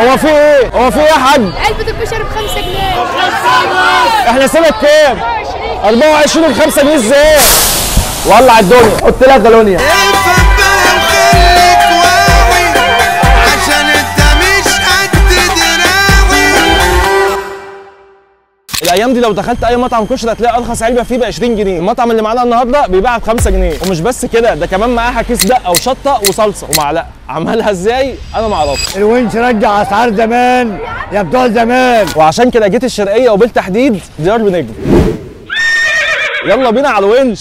هو في ايه؟ هو في ايه يا حاج؟ علبة الكشري ب5 جنيه. احنا سنة كام؟ 24 ب5 جنيه ازاي؟ ولع الدنيا، حط لها كالونيا. الايام دي لو دخلت اي مطعم كشري هتلاقي ارخص علبه فيه ب 20 جنيه، المطعم اللي معانا النهارده بيبيعها ب5 جنيه، ومش بس كده ده كمان معاها كيس دقه وشطه وصلصه ومعلقه، عملها ازاي؟ انا ما اعرفش. الونش رجع اسعار زمان يا بتوع زمان، وعشان كده جيت الشرقيه وبالتحديد ديار بنجم. يلا بينا على الونش.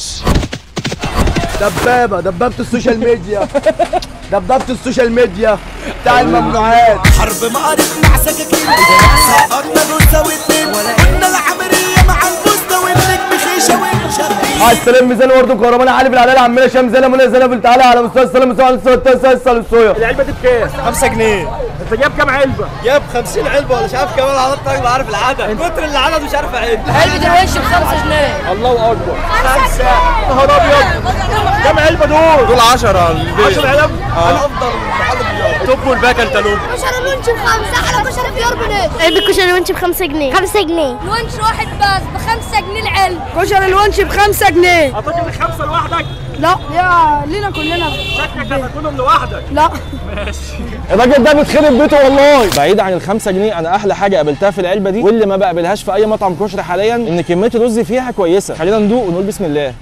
دبابة السوشيال ميديا دبابة السوشيال ميديا بتاع الممنوعات. حرب معارك مع سكاكين سقطنا جثة واتنين قلنا العملية مع البوسطة والنجم خيشة والشغالين. على السلام ميزان ورد وكهربان علي بالعدالة عمنا شام زلمه منى زلمه تعالى على مستوى السلام مستوى الصويا. العلبه دي بكام؟ 5 جنيه. انت جايب كام علبه؟ جاب 50 علبة ولا مش عارف كمان عدد طيب عارف العدد كتر العدد مش عارف اعد. علبة الونش ب5 جنيه. الله اكبر. 5. يا نهار ابيض. كام علبه دول 10 علب. انا افضل محل بجد توب والباك انتالوب. كشري الونش ب5 على كشري ديار بنجم. علبة كشري الونش ب5 جنيه. 5 جنيه. الونش واحد بس ب5 جنيه العلبة. كشري الونش ب5 جنيه. هتاكل الخمسه لوحدك؟ لا يا لينا كلنا. شكلك هتاكلهم لوحدك. لا ماشي. الراجل ده بيتخرب بيته والله. بعيد عن ال5 جنيه، انا احلى حاجه قابلتها في العلبه دي واللي ما بقابلهاش في اي مطعم كشري حاليا ان كميه الرز فيها كويسه. خلينا ندوق ونقول بسم الله.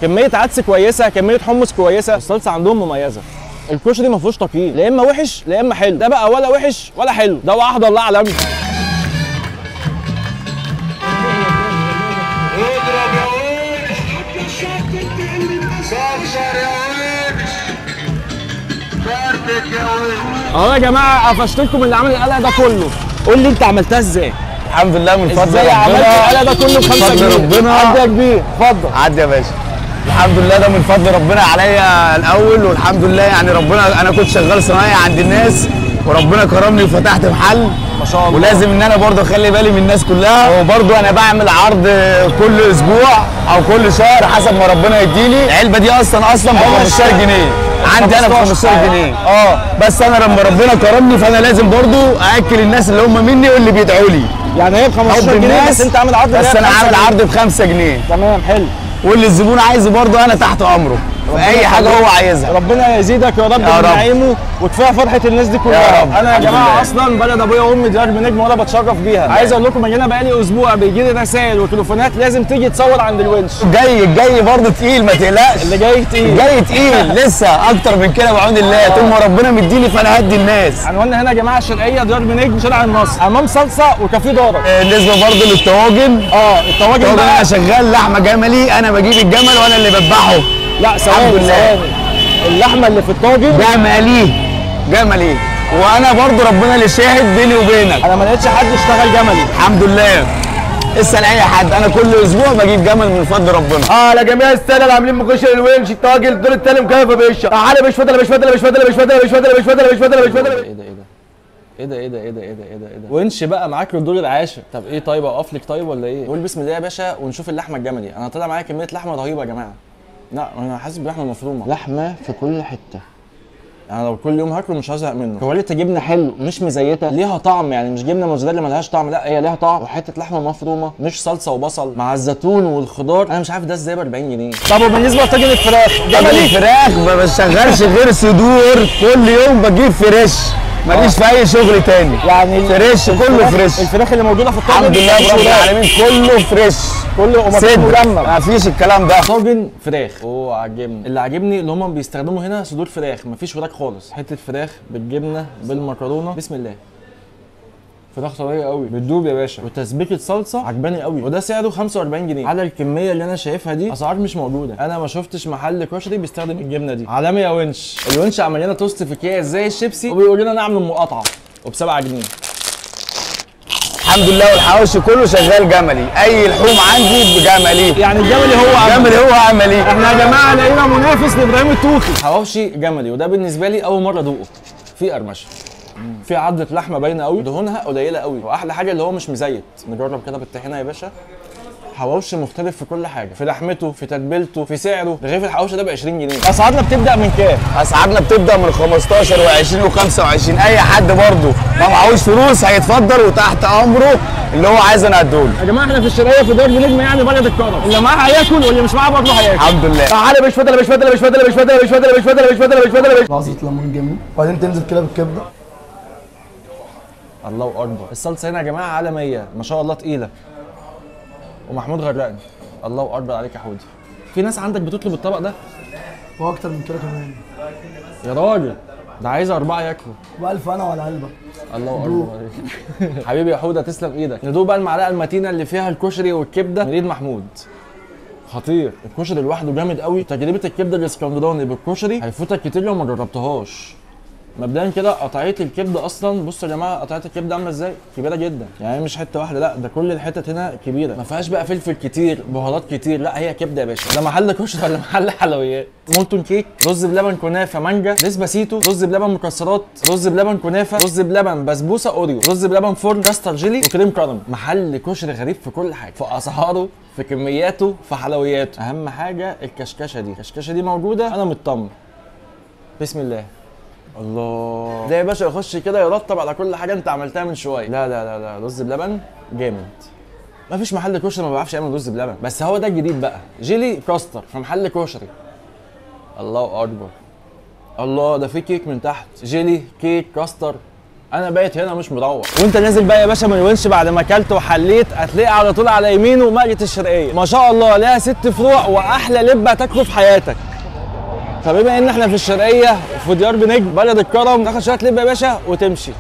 كميه عدس كويسه، كميه حمص كويسه، الصلصه عندهم مميزه. الكشري ما فيهوش تقييم، لا اما وحش لا اما حلو، ده بقى ولا وحش ولا حلو، ده واحد الله عالمي. اهو يا جماعه قفشت لكم اللي عامل القلق ده كله. قول لي انت عملتها ازاي؟ الحمد لله من فضل ازاي عملت القلق ده كله ب5 جنيه؟ ربنا. عدي يا كبير اتفضل. عدي يا باشا. الحمد لله ده من فضل ربنا عليا الاول، والحمد لله يعني ربنا انا كنت شغال صنايعي عند الناس وربنا كرمني وفتحت محل ما شاء الله. ولازم ان انا برضه اخلي بالي من الناس كلها، وبرضه انا بعمل عرض كل اسبوع او كل شهر حسب ما ربنا يديني. العلبه دي اصلا ب 15 جنيه عندي انا ب 15 جنيه. بس انا لما ربنا كرمني فانا لازم برضه ااكل الناس اللي هم مني واللي بيدعوا لي. يعني هي ب 15 جنيه بس انت عامل عرض؟ بس انا عامل عرض ب5 جنيه. تمام حلو. واللي الزبون عايزه برضه انا تحت امره في اي حاجه هو عايزها. ربنا يزيدك يا رب من نعيمه وكفايه فرحه الناس دي كلها. انا يا جماعه اصلا بلد ابويا وامي ديار بنجم وانا بتشرف بيها. عايز اقول لكم ان انا بقالي اسبوع بيجي لي رسائل وتليفونات لازم تيجي تصور عند الونش. جاي برضه تقيل ما تقلقش. اللي جاي تقيل. جاي تقيل لسه اكتر من كده بعون الله. طول ما ربنا مديني فانا هدي الناس. عنواننا هنا يا جماعه الشرقيه ديار بنجم شارع النصر امام صلصه وكافيه دارك. بالنسبه برضه للطواجن الطواجن انا شغال لحمه جملي، انا بجيب الجمل وانا اللي بذبحه. لا ثواني اللحمه اللي في الطاجن جملي وانا برضو ربنا اللي شاهد بيني وبينك. انا ما لقيتش حد اشتغل جملي الحمد لله. اسال اي حد، انا كل اسبوع بجيب جمل من فضل ربنا. على جميع الساده اللي عاملين مكشري الونش الطاجن دول التاني مكيف يا باشا. تعالى مش فاضل ايه ده ونش بقى معاك للدور العاشر. طب ايه طيب اقف لك طيب ولا ايه؟ قول بسم الله يا باشا ونشوف اللحمه الجملي. انا طلع معايا كميه لحمه رهيبه يا جماعه. لا انا حاسس بلحمه مفرومه، لحمه في كل حته. انا لو كل يوم هاكله مش هزهق منه. كواليتي جبنه حلو مش مزيته، ليها طعم يعني مش جبنه موزاريلا ملهاش طعم، لا هي ليها طعم. وحته لحمه مفرومه مش صلصه وبصل مع الزيتون والخضار. انا مش عارف ده ازاي ب 40 جنيه. طب وبالنسبه لطاجن الفراخ جملي؟ الفراخ ما بشغلش غير صدور، كل يوم بجيب فريش ماليش في اي شغل تاني. يعني فريش كله فريش. الفراخ اللي موجوده في الطاجن الحمد لله رب العالمين كله فريش، كله مجمد، ما فيش الكلام ده. طاجن فراخ عجبني. اللي عاجبني اللي هم بيستخدموا هنا صدور فراخ، مفيش وراك خالص. حته فراخ بالجبنه بالمكرونه بسم الله. فراخ طريه قوي بتدوب يا باشا، وتسبيكه صلصه عجباني قوي، وده سعره 45 جنيه. على الكميه اللي انا شايفها دي اسعار مش موجوده. انا ما شفتش محل كشري بيستخدم الجبنه دي. عالمي يا ونش. الونش عمل لنا توست في اكياس زي الشيبسي وبيقول لنا نعمل المقاطعه وب7 جنيه. الحمد لله. والحواوشي كله شغال جملي، اي لحوم عندي بجملي. يعني الجملي هو عملي. احنا يا جماعه لقينا منافس لابراهيم التوخي. حواوشي جملي، وده بالنسبه لي اول مره ادوقه. في قرمشه، في عضة لحمه باينه قوي، دهونها قليله قوي، واحلى حاجه اللي هو مش مزيت. نجرب كده بالطحينه يا باشا. حواوشي مختلف في كل حاجه، في لحمته، في تتبيلته، في سعره. رغيف الحواوشي ده ب 20 جنيه. اسعارنا بتبدا من كام؟ اسعارنا بتبدا من 15 و20 و25. اي حد برضه ما معهوش فلوس هيتفضل وتحت امره اللي هو عايز انا اديهوله. يا جماعه احنا في الشرقيه في درب نجم يعني بلد الكرم، اللي معاه هياكل واللي مش معاه برضه هياكل. الحمد لله. تعالى مش فاضل مش فاضل مش فاضل مش فاضل مش فاضل مش فاضل مش فاضل مش فاضل. لحظه ليمون جميل وبعدين تنزل كده بالكبده. الله اكبر. الصلصه هنا يا جماعه عالميه ما شاء الله، تقيله. ومحمود غرقني. الله اكبر عليك يا حودي. في ناس عندك بتطلب الطبق ده واكتر من كده كمان يا راجل، ده عايز 4 ياكلوا. والف انا وعلى علبه. الله اكبر عليك. حبيبي يا حوده تسلم ايدك. ندوق بقى المعلقه المتينه اللي فيها الكشري والكبده من ايد محمود. خطير الكشري لوحده جامد قوي. تجربه الكبده الاسكندراني بالكشري هيفوتك كتير لو ما جربتهاش. مبدئيا كده قطعيه الكبده اصلا، بصوا يا جماعه قطعيه الكبده عامله ازاي، كبيره جدا يعني، مش حته واحده لا، ده كل الحتت هنا كبيره، ما فيهاش بقى فلفل كتير، بهارات كتير، لا هي كبده يا باشا. ده محل كشري ولا محل حلويات؟ مولتون كيك، رز بلبن كنافه مانجا، ديسباسيتو، رز بلبن مكسرات، رز بلبن كنافه، رز بلبن بسبوسه اوريو، رز بلبن فرن، كاستر جيلي وكريم كراميل. محل كشري غريب في كل حاجه، في اسعاره، في كمياته، في حلوياته. اهم حاجه الكشكشه دي، الكشكشه دي موجوده انا مطمن. بسم الله. الله، ده يا باشا يخش كده يرطب على كل حاجه انت عملتها من شويه. لا لا لا لا، رز بلبن جامد. ما فيش محل كشري ما بيعرفش يعمل رز بلبن، بس هو ده الجديد بقى، جيلي كاستر في محل كشري. الله اكبر. الله، ده في كيك من تحت، جيلي كيك كاستر. انا بايت هنا مش مروح. وانت نازل بقى يا باشا من الونش بعد ما اكلت وحليت، هتلاقي على طول على يمينه مقلة الشرقيه، ما شاء الله ليها 6 فروع واحلى لب هتاكله في حياتك. فبما ان احنا في الشرقيه في ديار بنجم بلد الكرم، تاخد شويه لب يا باشا وتمشي.